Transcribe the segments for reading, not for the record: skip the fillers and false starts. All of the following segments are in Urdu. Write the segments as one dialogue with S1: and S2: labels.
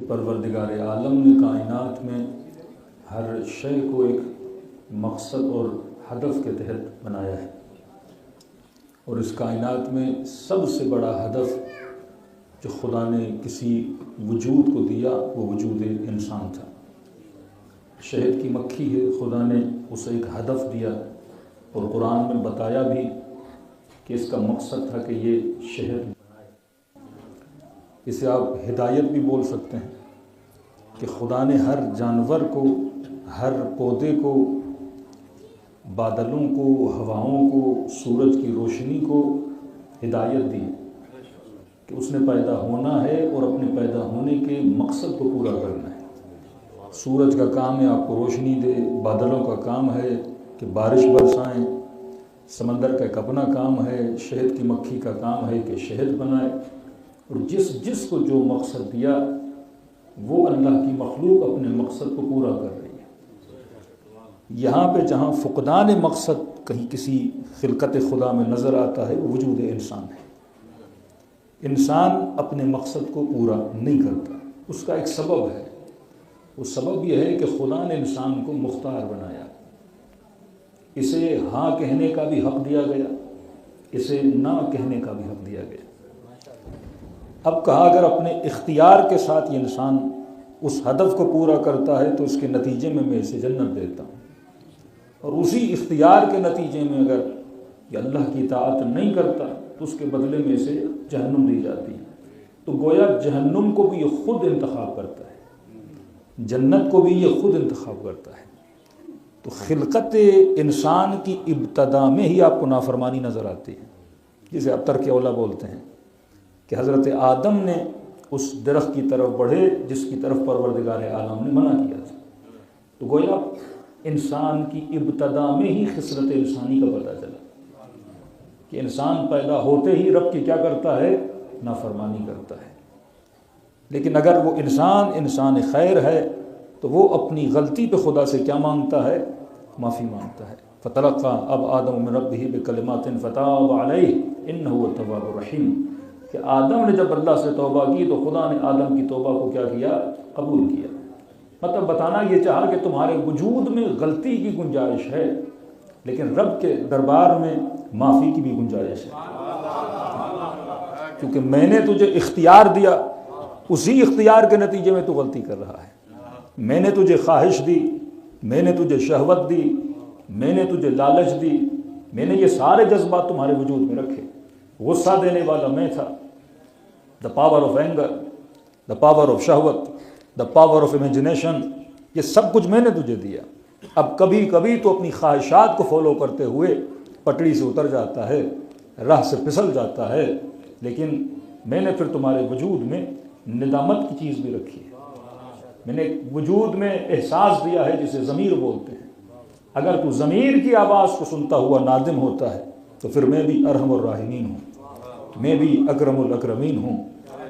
S1: پروردگار عالم نے کائنات میں ہر شے کو ایک مقصد اور ہدف کے تحت بنایا ہے، اور اس کائنات میں سب سے بڑا ہدف جو خدا نے کسی وجود کو دیا وہ وجود انسان تھا۔ شہد کی مکھی ہے، خدا نے اسے ایک ہدف دیا اور قرآن میں بتایا بھی کہ اس کا مقصد تھا کہ یہ شہد بنائے۔ اسے آپ ہدایت بھی بول سکتے ہیں کہ خدا نے ہر جانور کو، ہر پودے کو، بادلوں کو، ہواؤں کو، سورج کی روشنی کو ہدایت دی کہ اس نے پیدا ہونا ہے اور اپنے پیدا ہونے کے مقصد کو پورا کرنا ہے۔ سورج کا کام ہے آپ کو روشنی دے، بادلوں کا کام ہے کہ بارش برسائیں، سمندر کا ایک اپنا کام ہے، شہد کی مکھی کا کام ہے کہ شہد بنائے، اور جس کو جو مقصد دیا وہ اللہ کی مخلوق اپنے مقصد کو پورا کر رہی ہے۔ یہاں پہ جہاں فقدان مقصد کہیں کسی خلقت خدا میں نظر آتا ہے وہ وجود انسان ہے۔ انسان اپنے مقصد کو پورا نہیں کرتا، اس کا ایک سبب ہے۔ وہ سبب یہ ہے کہ خدا نے انسان کو مختار بنایا، اسے ہاں کہنے کا بھی حق دیا گیا، اسے نہ کہنے کا بھی حق دیا گیا۔ اب کہا اگر اپنے اختیار کے ساتھ یہ انسان اس ہدف کو پورا کرتا ہے تو اس کے نتیجے میں اسے جنت دیتا ہوں، اور اسی اختیار کے نتیجے میں اگر یہ اللہ کی اطاعت نہیں کرتا تو اس کے بدلے میں اسے جہنم دی جاتی ہے۔ تو گویا جہنم کو بھی یہ خود انتخاب کرتا ہے، جنت کو بھی یہ خود انتخاب کرتا ہے۔ تو خلقت انسان کی ابتدا میں ہی آپ کو نافرمانی نظر آتی ہے، جسے اب ترک اولا بولتے ہیں، کہ حضرت آدم نے اس درخت کی طرف بڑھے جس کی طرف پروردگار عالم نے منع کیا تھا۔ تو گویا انسان کی ابتدا میں ہی خصلت انسانی کا پتہ چلا کہ انسان پیدا ہوتے ہی رب کی کیا کرتا ہے؟ نافرمانی کرتا ہے۔ لیکن اگر وہ انسان خیر ہے تو وہ اپنی غلطی پہ خدا سے کیا مانگتا ہے؟ معافی مانگتا ہے۔ فتلقى اب آدم من ربہ بکلمات فتاب علیہ انہ هو التواب الرحیم، کہ آدم نے جب اللہ سے توبہ کی تو خدا نے آدم کی توبہ کو کیا کیا؟ قبول کیا۔ مطلب بتانا یہ چاہا کہ تمہارے وجود میں غلطی کی گنجائش ہے لیکن رب کے دربار میں معافی کی بھی گنجائش ہے، کیونکہ میں نے تجھے اختیار دیا، اسی اختیار کے نتیجے میں تو غلطی کر رہا ہے۔ میں نے تجھے خواہش دی، میں نے تجھے شہوت دی، میں نے تجھے لالچ دی، میں نے یہ سارے جذبات تمہارے وجود میں رکھے۔ غصہ دینے والا میں تھا، the power of anger, the power of شہوت، دا پاور آف امیجنیشن، یہ سب کچھ میں نے تجھے دیا۔ اب کبھی کبھی تو اپنی خواہشات کو فالو کرتے ہوئے پٹڑی سے اتر جاتا ہے، راہ سے پھسل جاتا ہے، لیکن میں نے پھر تمہارے وجود میں ندامت کی چیز بھی رکھی ہے۔ میں نے وجود میں احساس دیا ہے جسے ضمیر بولتے ہیں۔ اگر تو ضمیر کی آواز کو سنتا ہوا نادم ہوتا ہے تو پھر میں بھی ارحم الراحمین ہوں، میں بھی اکرم الاکرمین ہوں۔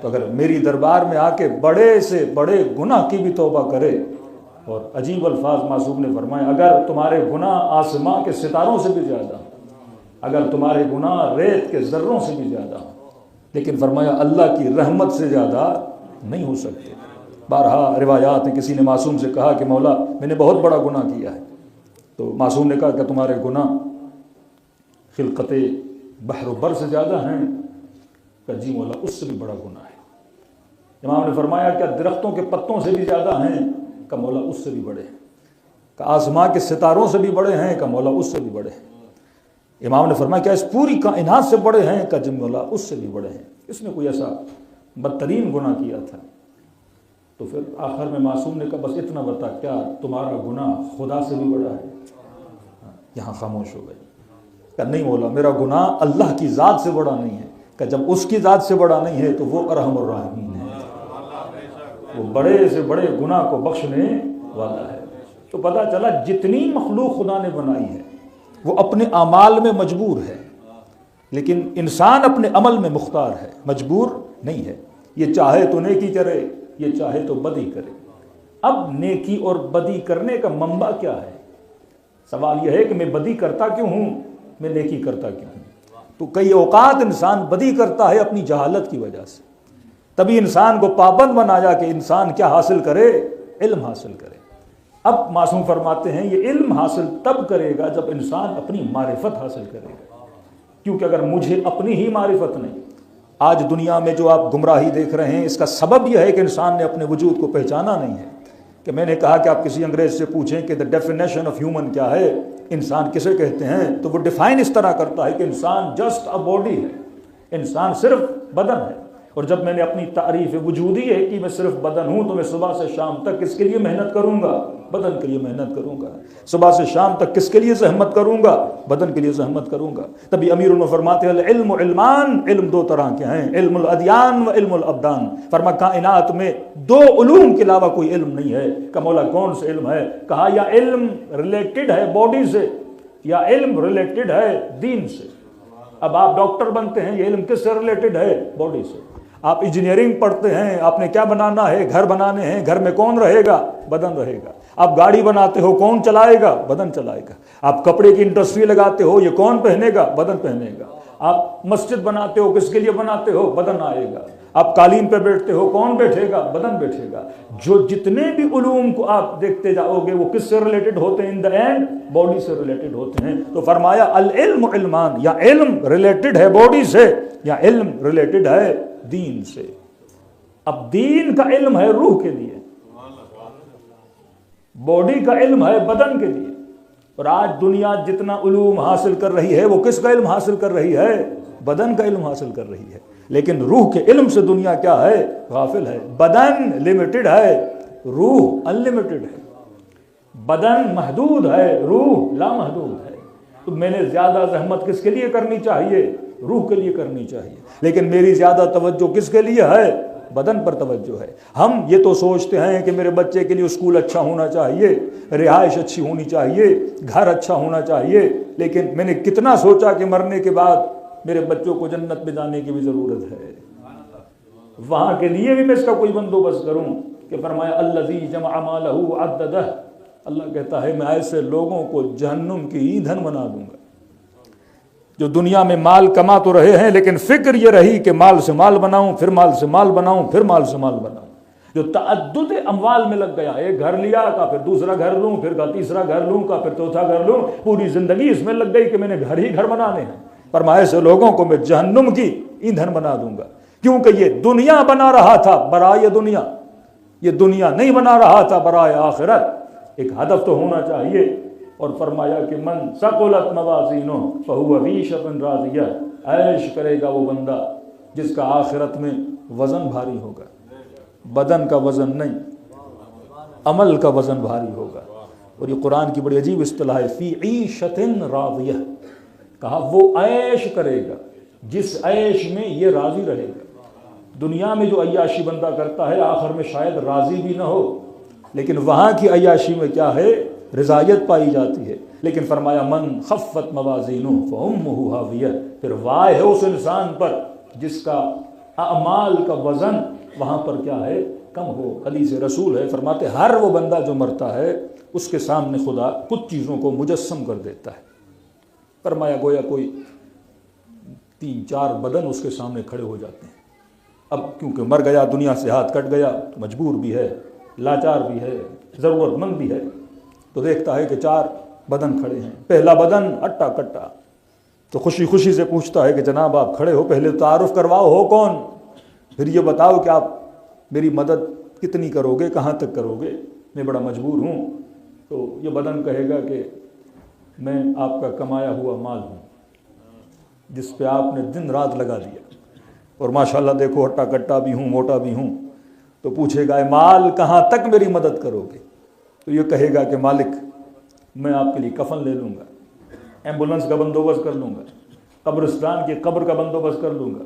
S1: تو اگر میری دربار میں آ کے بڑے سے بڑے گناہ کی بھی توبہ کرے، اور عجیب الفاظ معصوم نے فرمایا اگر تمہارے گناہ آسماں کے ستاروں سے بھی زیادہ ہوں، اگر تمہارے گناہ ریت کے ذروں سے بھی زیادہ ہوں، لیکن فرمایا اللہ کی رحمت سے زیادہ نہیں ہو سکتے۔ بارہا روایات ہیں کسی نے معصوم سے کہا کہ مولا میں نے بہت بڑا گناہ کیا ہے، تو معصوم نے کہا کہ تمہارے گناہ خلقت بحر و بر سے زیادہ ہیں؟ کہ جی مولا اس سے بھی بڑا گناہ ہے۔ امام نے فرمایا کیا درختوں کے پتوں سے بھی زیادہ ہیں؟ کہ مولا اس سے بھی بڑے ہیں۔ کہ آسماں کے ستاروں سے بھی بڑے ہیں؟ کہ مولا اس سے بھی بڑے ہیں۔ امام نے فرمایا کیا اس پوری کائنات سے بڑے ہیں؟ کہ جی مولا اس سے بھی بڑے ہیں۔ اس نے کوئی ایسا بدترین گناہ کیا تھا؟ تو پھر آخر میں معصوم نے کہا بس اتنا بتا کیا تمہارا گناہ خدا سے بھی بڑا ہے؟ یہاں خاموش ہو گئے۔ کہ نہیں مولا میرا گناہ اللہ کی ذات سے بڑا نہیں ہے۔ کہ جب اس کی ذات سے بڑا نہیں ہے تو وہ ارحم الراحمین ہے، وہ بڑے سے بڑے گناہ کو بخشنے والا ہے۔ تو پتہ چلا جتنی مخلوق خدا نے بنائی ہے وہ اپنے اعمال میں مجبور ہے، لیکن انسان اپنے عمل میں مختار ہے، مجبور نہیں ہے۔ یہ چاہے تو نیکی کرے، یہ چاہے تو بدی کرے۔ اب نیکی اور بدی کرنے کا منبع کیا ہے؟ سوال یہ ہے کہ میں بدی کرتا کیوں ہوں، میں نیکی کرتا کیوں ہوں؟ تو کئی اوقات انسان بدی کرتا ہے اپنی جہالت کی وجہ سے، تبھی انسان کو پابند بنایا کہ انسان کیا حاصل کرے؟ علم حاصل کرے۔ اب معصوم فرماتے ہیں یہ علم حاصل تب کرے گا جب انسان اپنی معرفت حاصل کرے گا، کیونکہ اگر مجھے اپنی ہی معرفت نہیں، آج دنیا میں جو آپ گمراہی دیکھ رہے ہیں اس کا سبب یہ ہے کہ انسان نے اپنے وجود کو پہچانا نہیں ہے۔ کہ میں نے کہا کہ آپ کسی انگریز سے پوچھیں کہ the definition of human کیا ہے، انسان کسے کہتے ہیں، تو وہ ڈیفائن اس طرح کرتا ہے کہ انسان جسٹ اے باڈی ہے، انسان صرف بدن ہے۔ اور جب میں نے اپنی تعریف وجودی ہے کہ میں صرف بدن ہوں تو میں صبح سے شام تک کس کے لیے محنت کروں گا؟ بدن کے لیے محنت کروں گا۔ صبح سے شام تک کس کے لیے زحمت کروں گا؟ بدن کے لیے زحمت کروں گا۔ تبھی امیر المومنین فرماتے ہیں العلم علمان، علم دو طرح کے ہیں، علم الادیان و علم الابدان۔ فرما کائنات میں دو علوم کے علاوہ کوئی علم نہیں ہے۔ کہ مولا کون سے علم ہے؟ کہا یا علم ریلیٹڈ ہے باڈی سے یا علم ریلیٹڈ ہے دین سے۔ اب آپ ڈاکٹر بنتے ہیں، یہ علم کس سے ریلیٹڈ ہے؟ باڈی سے۔ آپ انجینئرنگ پڑھتے ہیں، آپ نے کیا بنانا ہے؟ گھر بنانے ہیں، گھر میں کون رہے گا؟ بدن رہے گا۔ آپ گاڑی بناتے ہو، کون چلائے گا؟ بدن چلائے گا۔ آپ کپڑے کی انڈسٹری لگاتے ہو، یہ کون پہنے گا؟ بدن پہنے گا۔ آپ مسجد بناتے ہو، کس کے لیے بناتے ہو؟ بدن آئے گا۔ آپ قالین پہ بیٹھتے ہو، کون بیٹھے گا؟ بدن بیٹھے گا۔ جو جتنے بھی علوم کو آپ دیکھتے جاؤ گے وہ کس سے ریلیٹڈ ہوتے ہیں؟ ان دا اینڈ باڈی سے ریلیٹڈ ہوتے ہیں۔ تو فرمایا العلم علمان، یا علم ریلیٹڈ ہے باڈی سے یا علم ریلیٹڈ ہے دین سے۔ اب دین کا علم ہے روح کے لیے، باڈی کا علم ہے بدن کے لیے۔ اور آج دنیا جتنا علوم حاصل کر رہی ہے وہ کس کا علم حاصل کر رہی ہے؟ بدن کا علم حاصل کر رہی ہے۔ لیکن روح کے علم سے دنیا کیا ہے؟ غافل ہے۔ بدن لمیٹڈ ہے، روح انلمیٹڈ ہے۔ بدن محدود ہے، روح لامحدود ہے۔ تو میں نے زیادہ زحمت کس کے لیے کرنی چاہیے؟ روح کے لیے کرنی چاہیے۔ لیکن میری زیادہ توجہ کس کے لیے ہے؟ بدن پر توجہ ہے۔ ہم یہ تو سوچتے ہیں کہ میرے بچے کے لیے اسکول اچھا ہونا چاہیے، رہائش اچھی ہونی چاہیے، گھر اچھا ہونا چاہیے، لیکن میں نے کتنا سوچا کہ مرنے کے بعد میرے بچوں کو جنت میں جانے کی بھی ضرورت ہے، وہاں کے لیے بھی میں اس کا کوئی بندوبست کروں۔ کہ فرمایا الذی جمع مالہ وعددہ، اللہ کہتا ہے میں ایسے لوگوں کو جہنم کی ایندھن بنا دوں گا جو دنیا میں مال کما تو رہے ہیں لیکن فکر یہ رہی کہ مال سے مال بناؤں، پھر مال سے مال بناؤں، پھر مال سے مال بناؤں۔ جو تعدد اموال میں لگ گیا، ایک گھر لیا کا پھر دوسرا گھر لوں، پھر تیسرا گھر لوں کا پھر چوتھا گھر لوں، پوری زندگی اس میں لگ گئی کہ میں نے گھر ہی گھر بنانے ہیں۔ فرمایا ایسے لوگوں کو میں جہنم کی ایندھن بنا دوں گا، کیونکہ یہ دنیا بنا رہا تھا برائے دنیا، یہ دنیا نہیں بنا رہا تھا برائے آخرت۔ ایک ہدف تو ہونا چاہیے۔ اور فرمایا کہ من ثقلت موازینہ فہو فی عیشۃ راضیہ، عیش کرے گا وہ بندہ جس کا آخرت میں وزن بھاری ہوگا، بدن کا وزن نہیں، عمل کا وزن بھاری ہوگا۔ اور یہ قرآن کی بڑی عجیب اصطلاح ہے، فی عیشۃ راضیہ، کہا وہ عیش کرے گا جس عیش میں یہ راضی رہے گا۔ دنیا میں جو عیاشی بندہ کرتا ہے آخر میں شاید راضی بھی نہ ہو، لیکن وہاں کی عیاشی میں کیا ہے؟ رضایت پائی جاتی ہے۔ لیکن فرمایا من خفت موازینہ فامہ ہاویہ، پھر وائے ہے اس انسان پر جس کا اعمال کا وزن وہاں پر کیا ہے؟ کم ہو۔ حدیث رسول ہے، فرماتے ہر وہ بندہ جو مرتا ہے اس کے سامنے خدا کچھ چیزوں کو مجسم کر دیتا ہے۔ فرمایا گویا کوئی 3-4 بدن اس کے سامنے کھڑے ہو جاتے ہیں۔ اب کیونکہ مر گیا، دنیا سے ہاتھ کٹ گیا، مجبور بھی ہے، لاچار بھی ہے، ضرورت مند بھی ہے، تو دیکھتا ہے کہ 4 بدن کھڑے ہیں۔ پہلا بدن اٹا کٹا، تو خوشی خوشی سے پوچھتا ہے کہ جناب آپ کھڑے ہو، پہلے تعارف کرواؤ، ہو کون؟ پھر یہ بتاؤ کہ آپ میری مدد کتنی کرو گے، کہاں تک کرو گے، میں بڑا مجبور ہوں۔ تو یہ بدن کہے گا کہ میں آپ کا کمایا ہوا مال ہوں جس پہ آپ نے دن رات لگا دیا، اور ماشاءاللہ دیکھو ہٹا کٹا بھی ہوں، موٹا بھی ہوں۔ تو پوچھے گا اے مال کہاں تک میری مدد کرو گے؟ تو یہ کہے گا کہ مالک میں آپ کے لیے کفن لے لوں گا، ایمبولنس کا بندوبست کر لوں گا، قبرستان کی قبر کا بندوبست کر لوں گا،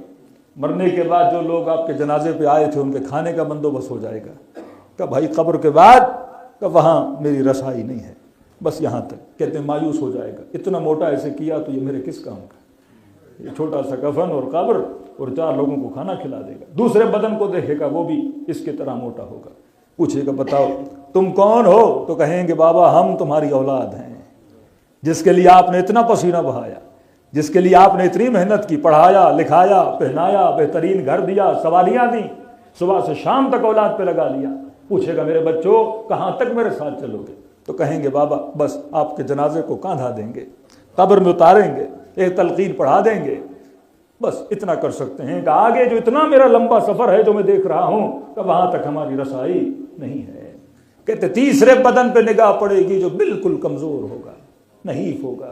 S1: مرنے کے بعد جو لوگ آپ کے جنازے پہ آئے تھے ان کے کھانے کا بندوبست ہو جائے گا۔ کہ بھائی قبر کے بعد کہ وہاں میری رسائی نہیں ہے، بس یہاں تک۔ کہتے ہیں مایوس ہو جائے گا، اتنا موٹا ایسے کیا تو یہ میرے کس کام کا؟ یہ چھوٹا سا کفن اور قبر اور 4 لوگوں کو کھانا کھلا دے گا۔ دوسرے بدن کو دیکھے گا، وہ بھی اس کی طرح موٹا ہوگا۔ پوچھے گا بتاؤ تم کون ہو؟ تو کہیں گے بابا ہم تمہاری اولاد ہیں، جس کے لیے آپ نے اتنا پسینہ بہایا، جس کے لیے آپ نے اتنی محنت کی، پڑھایا لکھایا پہنایا، بہترین گھر دیا، سواریاں دیں، صبح سے شام تک اولاد پہ لگا لیا، پوچھے گا میرے بچوں کہاں تک میرے ساتھ چلو گے؟ تو کہیں گے بابا بس آپ کے جنازے کو کاندھا دیں گے، قبر میں اتاریں گے، ایک تلقین پڑھا دیں گے، بس اتنا کر سکتے ہیں کہ آگے جو اتنا میرا لمبا سفر ہے جو میں دیکھ رہا ہوں کہ وہاں تک ہماری رسائی نہیں ہے۔ کہتے تیسرے بدن پہ نگاہ پڑے گی جو بالکل کمزور ہوگا، نحیف ہوگا،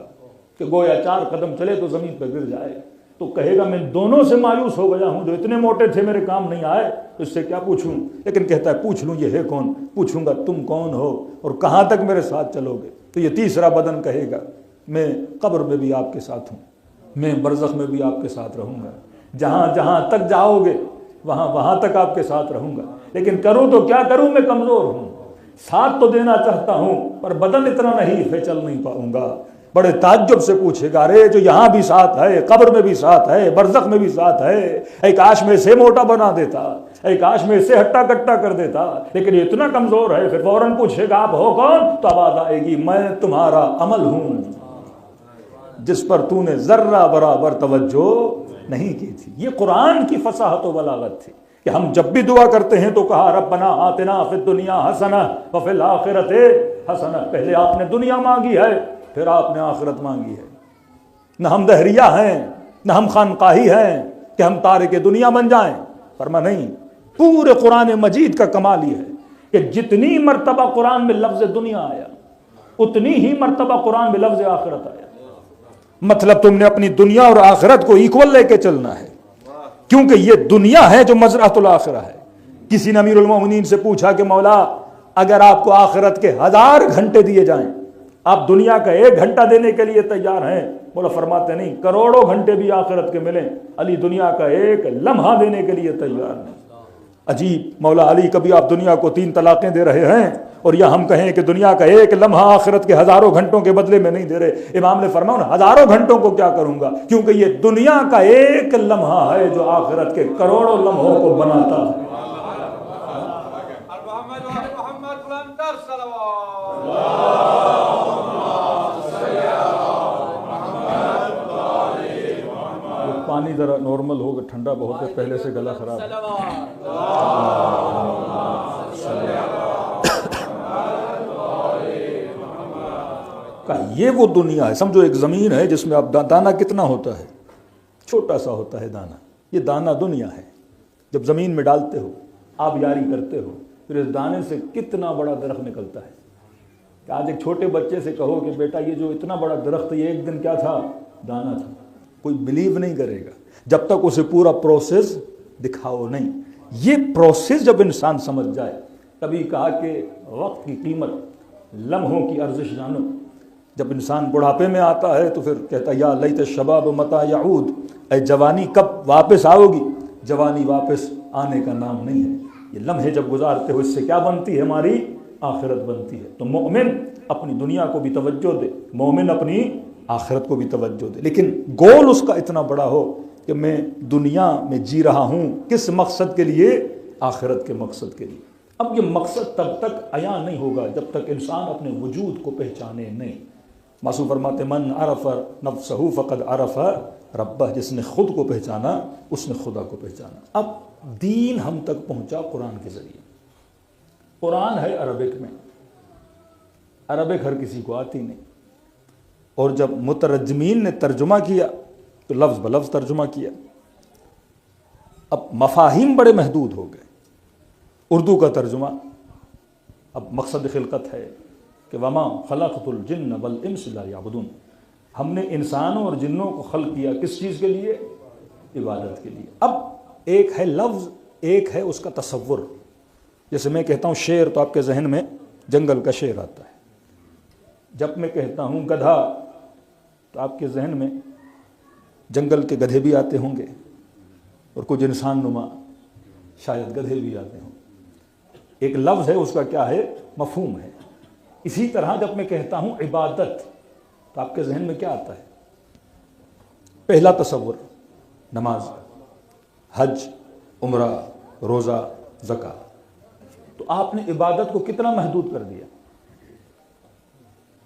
S1: کہ گویا 4 قدم چلے تو زمین پہ گر جائے، تو کہے گا میں دونوں سے مایوس ہو گیا ہوں، جو اتنے موٹے تھے میرے کام نہیں آئے، تو اس سے کیا پوچھوں؟ لیکن کہتا ہے پوچھ لوں یہ ہے کون، پوچھوں گا تم کون ہو اور کہاں تک میرے ساتھ چلو گے؟ تو یہ تیسرا بدن کہے گا میں قبر میں بھی آپ کے ساتھ ہوں، میں برزخ میں بھی آپ کے ساتھ رہوں گا، جہاں جہاں تک جاؤ گے وہاں تک آپ کے ساتھ رہوں گا، لیکن کروں تو کیا کروں، میں کمزور ہوں، ساتھ تو دینا چاہتا ہوں پر بدن اتنا نہیں ہے، چل نہیں پاؤں گا۔ بڑے تعجب سے پوچھے گا ارے جو یہاں بھی ساتھ ہے، قبر میں بھی ساتھ ہے، برزخ میں بھی ساتھ ہے، اے کاش میں اسے موٹا بنا دیتا، اے کاش میں اسے ہٹا کٹا کر دیتا، لیکن یہ اتنا کمزور ہے۔ پھر فوراً پوچھے گا آپ ہو کون؟ تو آواز آئے گی میں تمہارا عمل ہوں جس پر تو نے ذرہ برابر توجہ نہیں کی تھی۔ یہ قرآن کی فصاحت و بلاغت تھی کہ ہم جب بھی دعا کرتے ہیں تو کہا ربنا آتنا فی الدنیا حسنہ وفی الآخرۃ حسنہ، پہلے آپ نے دنیا مانگی ہے پھر آپ نے آخرت مانگی ہے۔ نہ ہم دہریہ ہیں نہ ہم خانقاہی ہیں کہ ہم تارک دنیا بن جائیں، فرما نہیں، پورے قرآن مجید کا کمال یہ ہے کہ جتنی مرتبہ قرآن میں لفظ دنیا آیا اتنی ہی مرتبہ قرآن میں لفظ آخرت آیا۔ مطلب تم نے اپنی دنیا اور آخرت کو ایکول لے کے چلنا ہے، کیونکہ یہ دنیا ہے جو مزرعۃ الآخرہ ہے۔ کسی نے امیر المومنین سے پوچھا کہ مولا اگر آپ کو آخرت کے 1000 گھنٹے دیے جائیں آپ دنیا کا 1 گھنٹہ دینے کے لیے تیار ہیں؟ مولا فرماتے نہیں، کروڑوں گھنٹے بھی آخرت کے ملیں علی دنیا کا 1 لمحہ دینے کے لیے تیار نہیں۔ عجیب، مولا علی کبھی آپ دنیا کو 3 طلاقیں دے رہے ہیں اور یا ہم کہیں کہ دنیا کا 1 لمحہ آخرت کے ہزاروں گھنٹوں کے بدلے میں نہیں دے رہے۔ امام نے فرمایا ان ہزاروں گھنٹوں کو کیا کروں گا، کیونکہ یہ دنیا کا 1 لمحہ ہے جو آخرت کے کروڑوں لمحوں کو بناتا ہے۔ پانی ذرا نارمل ہوگا، ٹھنڈا بہت ہے، پہلے سے گلا خراب ہے۔ یہ وہ دنیا ہے، سمجھو ایک زمین ہے جس میں اب دانہ کتنا ہوتا ہے، چھوٹا سا ہوتا ہے دانہ، یہ دانہ دنیا ہے۔ جب زمین میں ڈالتے ہو آپ یاری کرتے ہو پھر اس دانے سے کتنا بڑا درخت نکلتا ہے۔ کہ آج ایک چھوٹے بچے سے کہو کہ بیٹا یہ جو اتنا بڑا درخت یہ ایک دن کیا تھا، دانہ تھا، کوئی بلیو نہیں کرے گا جب تک اسے پورا پروسیس دکھاؤ نہیں۔ یہ پروسیس جب انسان سمجھ جائے، کبھی کہا کہ وقت کی قیمت، لمحوں کی ارزش جانو۔ جب انسان بڑھاپے میں آتا ہے تو پھر کہتا یا لیت الشباب متی یعود، اے جوانی کب واپس آؤ گی؟ جوانی واپس آنے کا نام نہیں ہے۔ یہ لمحے جب گزارتے ہو اس سے کیا بنتی ہے؟ ہماری آخرت بنتی ہے۔ تو مومن اپنی دنیا کو بھی توجہ دے، مومن اپنی آخرت کو بھی توجہ دے، لیکن گول اس کا اتنا بڑا ہو کہ میں دنیا میں جی رہا ہوں کس مقصد کے لیے؟ آخرت کے مقصد کے لیے۔ اب یہ مقصد تب تک عیاں نہیں ہوگا جب تک انسان اپنے وجود کو پہچانے نہیں۔ معصوم فرماتے من عرف نفسہ فقد عرف ربہ، جس نے خود کو پہچانا اس نے خدا کو پہچانا۔ اب دین ہم تک پہنچا قرآن کے ذریعے۔ قرآن ہے عربک میں، عربک ہر کسی کو آتی نہیں، اور جب مترجمین نے ترجمہ کیا تو لفظ بلفظ ترجمہ کیا۔ اب مفاہیم بڑے محدود ہو گئے۔ اردو کا ترجمہ، اب مقصد خلقت ہے کہ وما خلقت الجن والانس لا یعبدون، ہم نے انسانوں اور جنوں کو خلق کیا کس چیز کے لیے؟ عبادت کے لیے۔ اب ایک ہے لفظ، ایک ہے اس کا تصور۔ جیسے میں کہتا ہوں شیر تو آپ کے ذہن میں جنگل کا شیر آتا ہے، جب میں کہتا ہوں گدھا تو آپ کے ذہن میں جنگل کے گدھے بھی آتے ہوں گے اور کچھ انسان نما شاید گدھے بھی آتے ہوں۔ ایک لفظ ہے، اس کا کیا ہے؟ مفہوم ہے۔ اسی طرح جب میں کہتا ہوں عبادت تو آپ کے ذہن میں کیا آتا ہے؟ پہلا تصور نماز، حج، عمرہ، روزہ، زکوٰۃ۔ تو آپ نے عبادت کو کتنا محدود کر دیا۔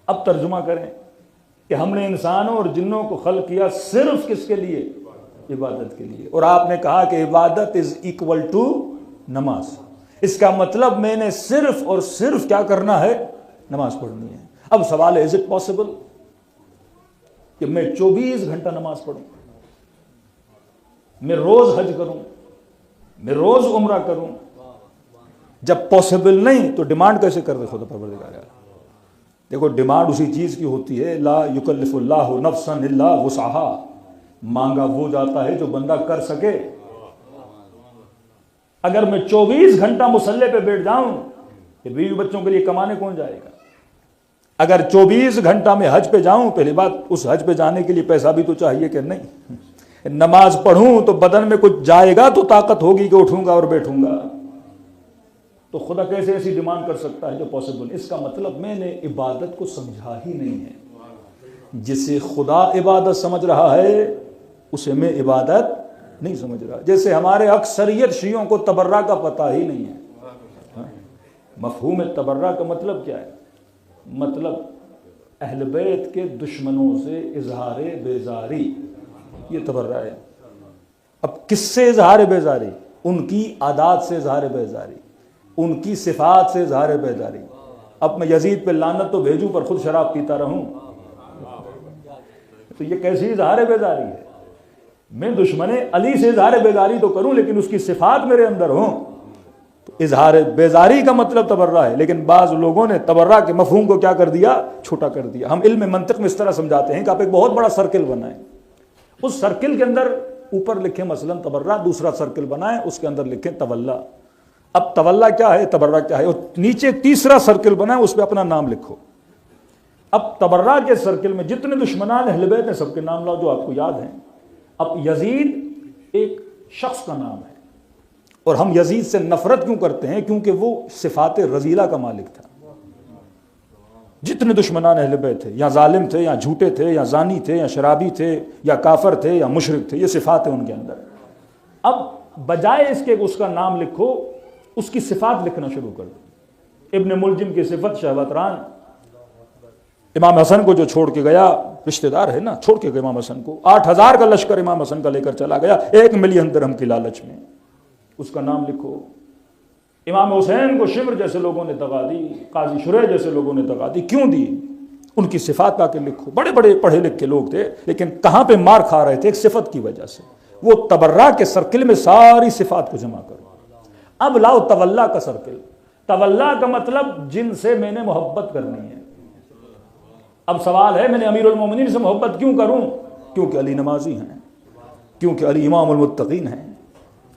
S1: اب ترجمہ کریں کہ ہم نے انسانوں اور جنوں کو خلق کیا صرف کس کے لیے؟ عبادت کے لیے۔ اور آپ نے کہا کہ عبادت از ایکول ٹو نماز. اس کا مطلب میں نے صرف اور صرف کیا کرنا ہے؟ نماز پڑھنی ہے. اب سوال ہے از اٹ پاسبل کہ میں 24 گھنٹہ نماز پڑھوں، میں روز حج کروں، میں روز عمرہ کروں؟ جب پاسبل نہیں تو ڈیمانڈ کیسے کر دے خدا پروردگار؟ دیکھو ڈیمانڈ اسی چیز کی ہوتی ہے، لا یکلف اللہ نفسا الا وسعها، مانگا وہ جاتا ہے جو بندہ کر سکے. اگر میں 24 گھنٹہ مصلی پہ بیٹھ جاؤں کہ بیوی بچوں کے لیے کمانے کون جائے گا؟ اگر 24 گھنٹہ میں حج پہ جاؤں، پہلی بات اس حج پہ جانے کے لیے پیسہ بھی تو چاہیے کہ نہیں. نماز پڑھوں تو بدن میں کچھ جائے گا تو طاقت ہوگی کہ اٹھوں گا اور بیٹھوں گا. تو خدا کیسے ایسی ڈیمانڈ کر سکتا ہے جو پاسبل؟ اس کا مطلب میں نے عبادت کو سمجھا ہی نہیں ہے. جسے خدا عبادت سمجھ رہا ہے اسے میں عبادت نہیں سمجھ رہا. جیسے ہمارے اکثریت شیعوں کو تبرع کا پتہ ہی نہیں ہے. مفہوم تبرع کا مطلب کیا ہے؟ مطلب اہل بیت کے دشمنوں سے اظہار بیزاری، یہ تبرع ہے. اب کس سے اظہار بیزاری؟ ان کی عادات سے اظہار بیزاری، ان کی صفات سے اظہار بیزاری. اب میں یزید پہ لعنت تو بھیجوں پر خود شراب پیتا رہوں تو یہ کیسی اظہار بیزاری ہے؟ میں دشمن علی سے اظہار بیزاری تو کروں لیکن اس کی صفات میرے اندر ہوں. تو اظہار بیزاری کا مطلب تبرع ہے. لیکن بعض لوگوں نے تبرع کے مفہوم کو کیا کر دیا؟ چھوٹا کر دیا. ہم علم منطق میں اس طرح سمجھاتے ہیں کہ آپ ایک بہت بڑا سرکل بنائیں، اس سرکل کے اندر اوپر لکھیں مثلا تبرع، دوسرا سرکل بنائیں اس کے اندر لکھیں تولا. اب تولا کیا ہے، تبرع کیا ہے، اور نیچے تیسرا سرکل بنائیں اس پہ اپنا نام لکھو. اب تبرع کے سرکل میں جتنے دشمنان اہل بیت ہیں سب کے نام لاؤ جو آپ کو یاد ہیں. اب یزید ایک شخص کا نام ہے اور ہم یزید سے نفرت کیوں کرتے ہیں؟ کیونکہ وہ صفات رذیلہ کا مالک تھا. جتنے دشمنان اہل بیت تھے، یا ظالم تھے، یا جھوٹے تھے، یا زانی تھے، یا شرابی تھے، یا کافر تھے، یا مشرک تھے، یہ صفات ہیں ان کے اندر. اب بجائے اس کے اس کا نام لکھو، اس کی صفات لکھنا شروع کر دو. ابن ملجم کی صفت شہوت ران. امام حسن کو جو چھوڑ کے گیا، رشتہ دار ہے نا، چھوڑ کے گیا امام حسن کو، 8000 کا لشکر امام حسن کا لے کر چلا گیا 1 ملین درہم کی لالچ میں. اس کا نام لکھو. امام حسین کو شمر جیسے لوگوں نے دغا دی، قاضی شریح جیسے لوگوں نے دغا دی، کیوں دی؟ ان کی صفات پا کے لکھو. بڑے بڑے پڑھے لکھے لوگ تھے لیکن کہاں پہ مار کھا رہے تھے؟ ایک صفت کی وجہ سے. وہ تبرع کے سرکل میں ساری صفات کو جمع کرو. اب لاؤ تولا کا سرکل. تولا کا مطلب جن سے میں نے محبت کرنی ہے. اب سوال ہے میں نے امیر المومنین سے محبت کیوں کروں؟ کیونکہ علی نمازی ہیں، کیونکہ علی امام المتقین ہیں،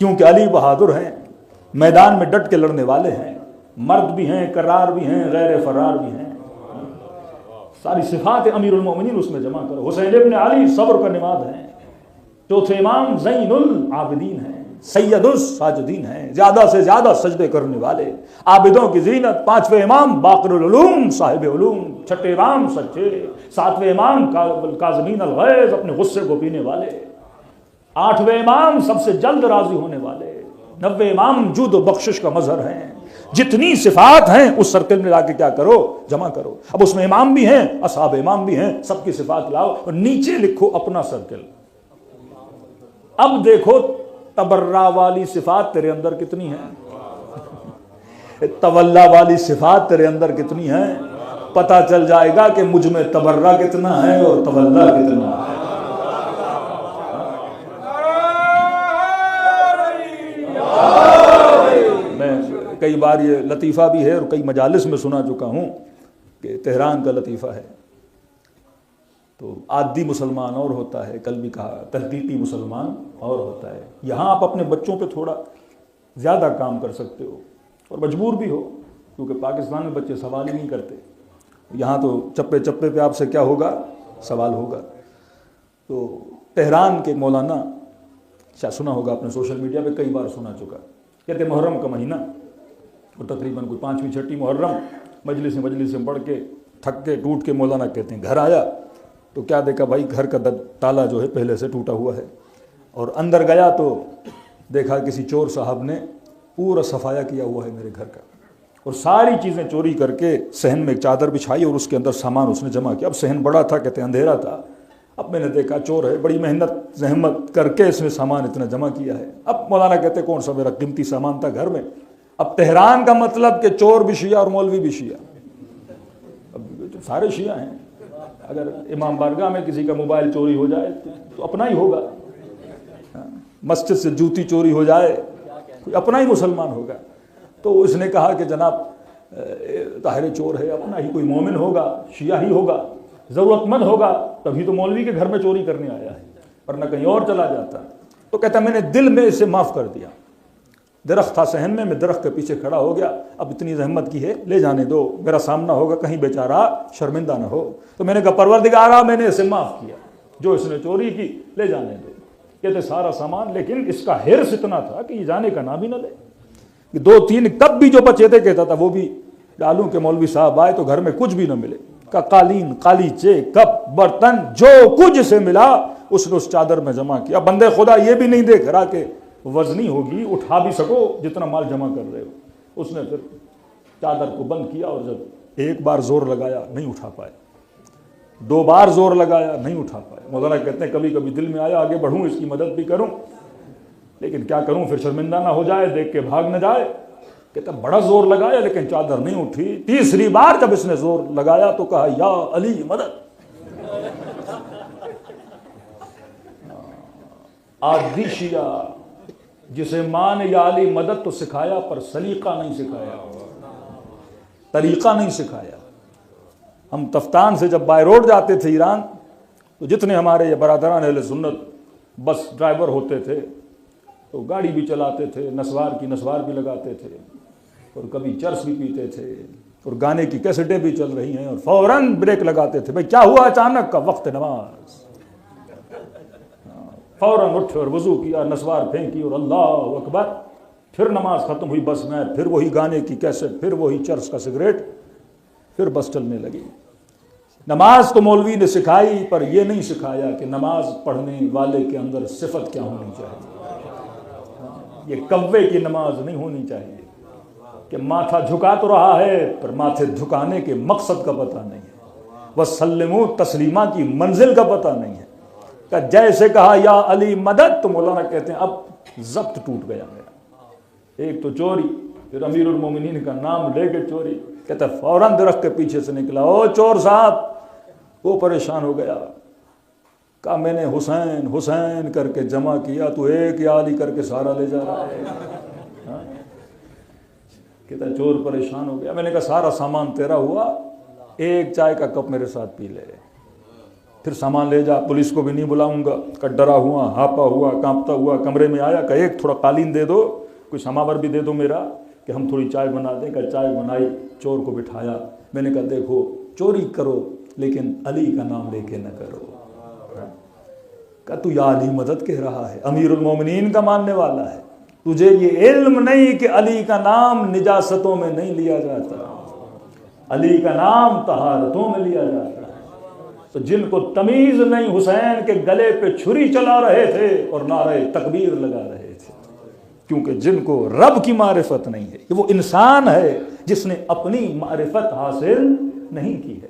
S1: کیونکہ علی بہادر ہیں، میدان میں ڈٹ کے لڑنے والے ہیں، مرد بھی ہیں، کرار بھی ہیں، غیر فرار بھی ہیں. ساری صفات امیر المومنین اس میں جمع کرو. حسین ابن علی صبر کا نماد ہیں، چوتھے امام زین العابدین ہیں، سید الساجدین ہیں، زیادہ سے زیادہ سجدے کرنے والے، عابدوں کی زینت. 5ویں امام باقر العلوم صاحب علوم، 6ٹھے امام سچے، 7ویں امام کاظمین الغیظ اپنے غصے کو پینے والے، 8ویں امام سب سے جلد راضی ہونے والے، 9ویں امام جود و بخشش کا مظہر ہیں. جتنی صفات ہیں اس سرکل میں لا کے کیا کرو؟ جمع کرو. اب اس میں امام بھی ہیں، اصحاب امام بھی ہیں، سب کی صفات لاؤ اور نیچے لکھو اپنا سرکل. اب دیکھو تبرع والی صفات تیرے اندر کتنی ہیں، تولا والی صفات تیرے اندر کتنی ہیں. پتہ چل جائے گا کہ مجھ میں تبرع کتنا ہے اور تولا کتنا ہے. میں کئی بار یہ لطیفہ بھی ہے اور کئی مجالس میں سنا چکا ہوں کہ تہران کا لطیفہ ہے. تو عادی مسلمان اور ہوتا ہے، کل بھی کہا تحقیقی مسلمان اور ہوتا ہے. یہاں آپ اپنے بچوں پہ تھوڑا زیادہ کام کر سکتے ہو اور مجبور بھی ہو کیونکہ پاکستان میں بچے سوال ہی نہیں کرتے. یہاں تو چپے چپے پہ آپ سے کیا ہوگا؟ سوال ہوگا. تو تہران کے مولانا، شاید سنا ہوگا آپ نے سوشل میڈیا پہ کئی بار سنا چکا، کہتے محرم کا مہینہ اور تقریباً کوئی 5ویں 6ٹھی محرم مجلس میں پڑھ کے تھک کے ٹوٹ کے مولانا کہتے ہیں گھر آیا تو کیا دیکھا بھائی گھر کا تالا جو ہے پہلے سے ٹوٹا ہوا ہے، اور اندر گیا تو دیکھا کسی چور صاحب نے پورا صفایا کیا ہوا ہے میرے گھر کا، اور ساری چیزیں چوری کر کے صحن میں ایک چادر بچھائی اور اس کے اندر سامان اس نے جمع کیا. اب صحن بڑا تھا، کہتے ہیں اندھیرا تھا. اب میں نے دیکھا چور ہے، بڑی محنت زحمت کر کے اس نے سامان اتنا جمع کیا ہے. اب مولانا کہتے کون سا میرا قیمتی سامان تھا گھر میں. اب تہران کا مطلب کہ چور بھی شیعہ اور مولوی بھی شیعہ. اب سارے شیعہ ہیں. اگر امام بارگاہ میں کسی کا موبائل چوری ہو جائے تو اپنا ہی ہوگا. مسجد سے جوتی چوری ہو جائے کوئی اپنا ہی مسلمان ہوگا. تو اس نے کہا کہ جناب طاہر چور ہے، اپنا ہی کوئی مومن ہوگا، شیعہ ہی ہوگا، ضرورت مند ہوگا، تبھی تو مولوی کے گھر میں چوری کرنے آیا ہے، ورنہ کہیں اور چلا جاتا. تو کہتا میں نے دل میں اسے معاف کر دیا. درخت تھا صحن میں درخت کے پیچھے کھڑا ہو گیا. اب اتنی زحمت کی ہے، لے جانے دو، میرا سامنا ہوگا، کہیں بیچارہ شرمندہ نہ ہو. تو میں نے کہا پروردگارا میں نے اسے معاف کیا، جو اس نے چوری کی لے جانے دو. کہتے سارا سامان، لیکن اس کا حرص اتنا تھا کہ یہ جانے کا نام ہی نہ لے. 2-3 کپ بھی جو بچے تھے کہتا تھا وہ بھی ڈالوں کہ مولوی صاحب آئے تو گھر میں کچھ بھی نہ ملے. کا قالین، قالیچے، کپ، برتن، جو کچھ سے ملا اس نے اس چادر میں جمع کیا. بندے خدا یہ بھی نہیں دیکھ رہا کہ وزنی ہوگی، اٹھا بھی سکو جتنا مال جمع کر رہے ہو. اس نے پھر چادر کو بند کیا اور جب ایک بار زور لگایا نہیں اٹھا پائے، 2 بار زور لگایا نہیں اٹھا پائے. مولانا کہتے ہیں کبھی کبھی دل میں آیا آگے بڑھوں، اس کی مدد بھی کروں، لیکن کیا کروں پھر شرمندہ نہ ہو جائے، دیکھ کے بھاگ نہ جائے. کہتا بڑا زور لگایا لیکن چادر نہیں اٹھی. تیسری بار جب اس نے زور لگایا تو کہا یا علی مدد. آدھی شیعہ جسے ماں نے یا علی مدد تو سکھایا پر سلیقہ نہیں سکھایا، طریقہ نہیں سکھایا. ہم تفتان سے جب بائی روڈ جاتے تھے ایران تو جتنے ہمارے یہ برادران اہل سنت بس ڈرائیور ہوتے تھے تو گاڑی بھی چلاتے تھے، نسوار کی نسوار بھی لگاتے تھے اور کبھی چرس بھی پیتے تھے اور گانے کی کیسٹیں بھی چل رہی ہیں اور فوراً بریک لگاتے تھے. بھئی کیا ہوا اچانک کا وقت نماز. فوراً اٹھے اور وضو کیا، نسوار پھینکی اور اللہ اکبر. پھر نماز ختم ہوئی، بس میں پھر وہی گانے کی کیسٹ، پھر وہی چرس کا سگریٹ، پھر بس چلنے لگی. نماز تو مولوی نے سکھائی پر یہ نہیں سکھایا کہ نماز پڑھنے والے کے اندر صفت کیا ہونی چاہیے. یہ کوے کی نماز نہیں ہونی چاہیے کہ ماتھا جھکا تو رہا ہے پر ماتھے جھکانے کے مقصد کا پتہ نہیں ہے، وسلموا تسلیمہ کی منزل کا پتہ نہیں ہے. کہ جیسے کہا یا علی مدد تو مولانا کہتے ہیں اب ضبط ٹوٹ گیا میرا. ایک تو چوری، پھر امیر المومنین کا نام لے کے چوری. کہتا فوراً درخت کے پیچھے سے نکلا، او چور صاحب. وہ پریشان ہو گیا، کہا میں نے حسین حسین کر کے جمع کیا، تو ایک یا علی کر کے سارا لے جا رہا ہے. کہتا چور پریشان ہو گیا. میں نے کہا سارا سامان تیرا ہوا، ایک چائے کا کپ میرے ساتھ پی لے، پھر سامان لے جا. پولیس کو بھی نہیں بلاؤں گا. کہ ڈرا ہوا، ہاپا ہوا، کانپتا ہوا کمرے میں آیا. کہ ایک تھوڑا قالین دے دو، کوئی سماور بھی دے دو میرا کہ ہم تھوڑی چائے بنا دیں. کہ چائے بنائی، چور کو بٹھایا. میں نے کہا دیکھو چوری کرو لیکن علی کا نام لے کے نہ کرو. کہ تو یا علی مدد کہہ رہا ہے، امیر المومنین کا ماننے والا ہے، تجھے یہ علم نہیں کہ علی کا نام نجاستوں میں نہیں لیا جاتا، علی کا نام طہارتوں میں لیا جاتا ہے. تو جن کو تمیز نہیں حسین کے گلے پہ چھری چلا رہے تھے اور نعرہ تکبیر لگا رہے تھے، کیونکہ جن کو رب کی معرفت نہیں ہے. وہ انسان ہے جس نے اپنی معرفت حاصل نہیں کی ہے.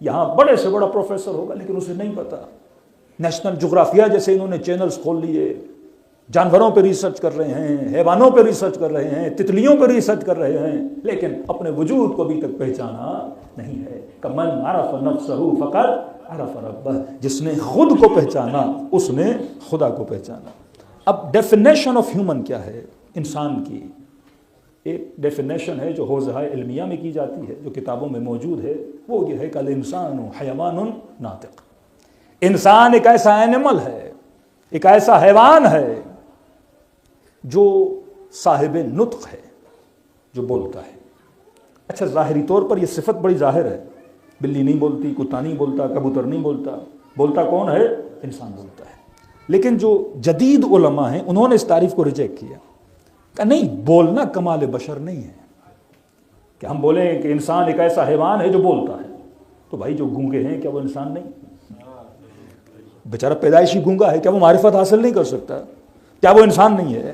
S1: یہاں بڑے سے بڑا پروفیسر ہوگا لیکن اسے نہیں پتا. نیشنل جغرافیہ جیسے انہوں نے چینلز کھول لیے، جانوروں پہ ریسرچ کر رہے ہیں، حیوانوں پہ ریسرچ کر رہے ہیں، تتلیوں پہ ریسرچ کر رہے ہیں، لیکن اپنے وجود کو ابھی تک پہچانا نہیں ہے. کہ من عرف نفسہ فقط عرف ربہ. جس نے خود کو پہچانا اس نے خدا کو پہچانا. اب ڈیفینیشن آف ہیومن کیا ہے؟ انسان کی ایک ڈیفینیشن ہے جو حوزہ علمیہ میں کی جاتی ہے، جو کتابوں میں موجود ہے. وہ یہ ہے کہ الانسان حیوان ناطق. انسان ایک ایسا اینیمل ہے، ایک ایسا حیوان ہے جو صاحب نطق ہے، جو بولتا ہے. اچھا ظاہری طور پر یہ صفت بڑی ظاہر ہے، بلی نہیں بولتی، کتا نہیں بولتا، کبوتر نہیں بولتا. بولتا کون ہے؟ انسان بولتا ہے. لیکن جو جدید علماء ہیں انہوں نے اس تعریف کو ریجیکٹ کیا کہ نہیں، بولنا کمال بشر نہیں ہے. کہ ہم بولیں کہ انسان ایک ایسا حیوان ہے جو بولتا ہے، تو بھائی جو گونگے ہیں کیا وہ انسان نہیں؟ بیچارہ پیدائشی گونگا ہے، کیا وہ معرفت حاصل نہیں کر سکتا؟ کیا وہ انسان نہیں ہے؟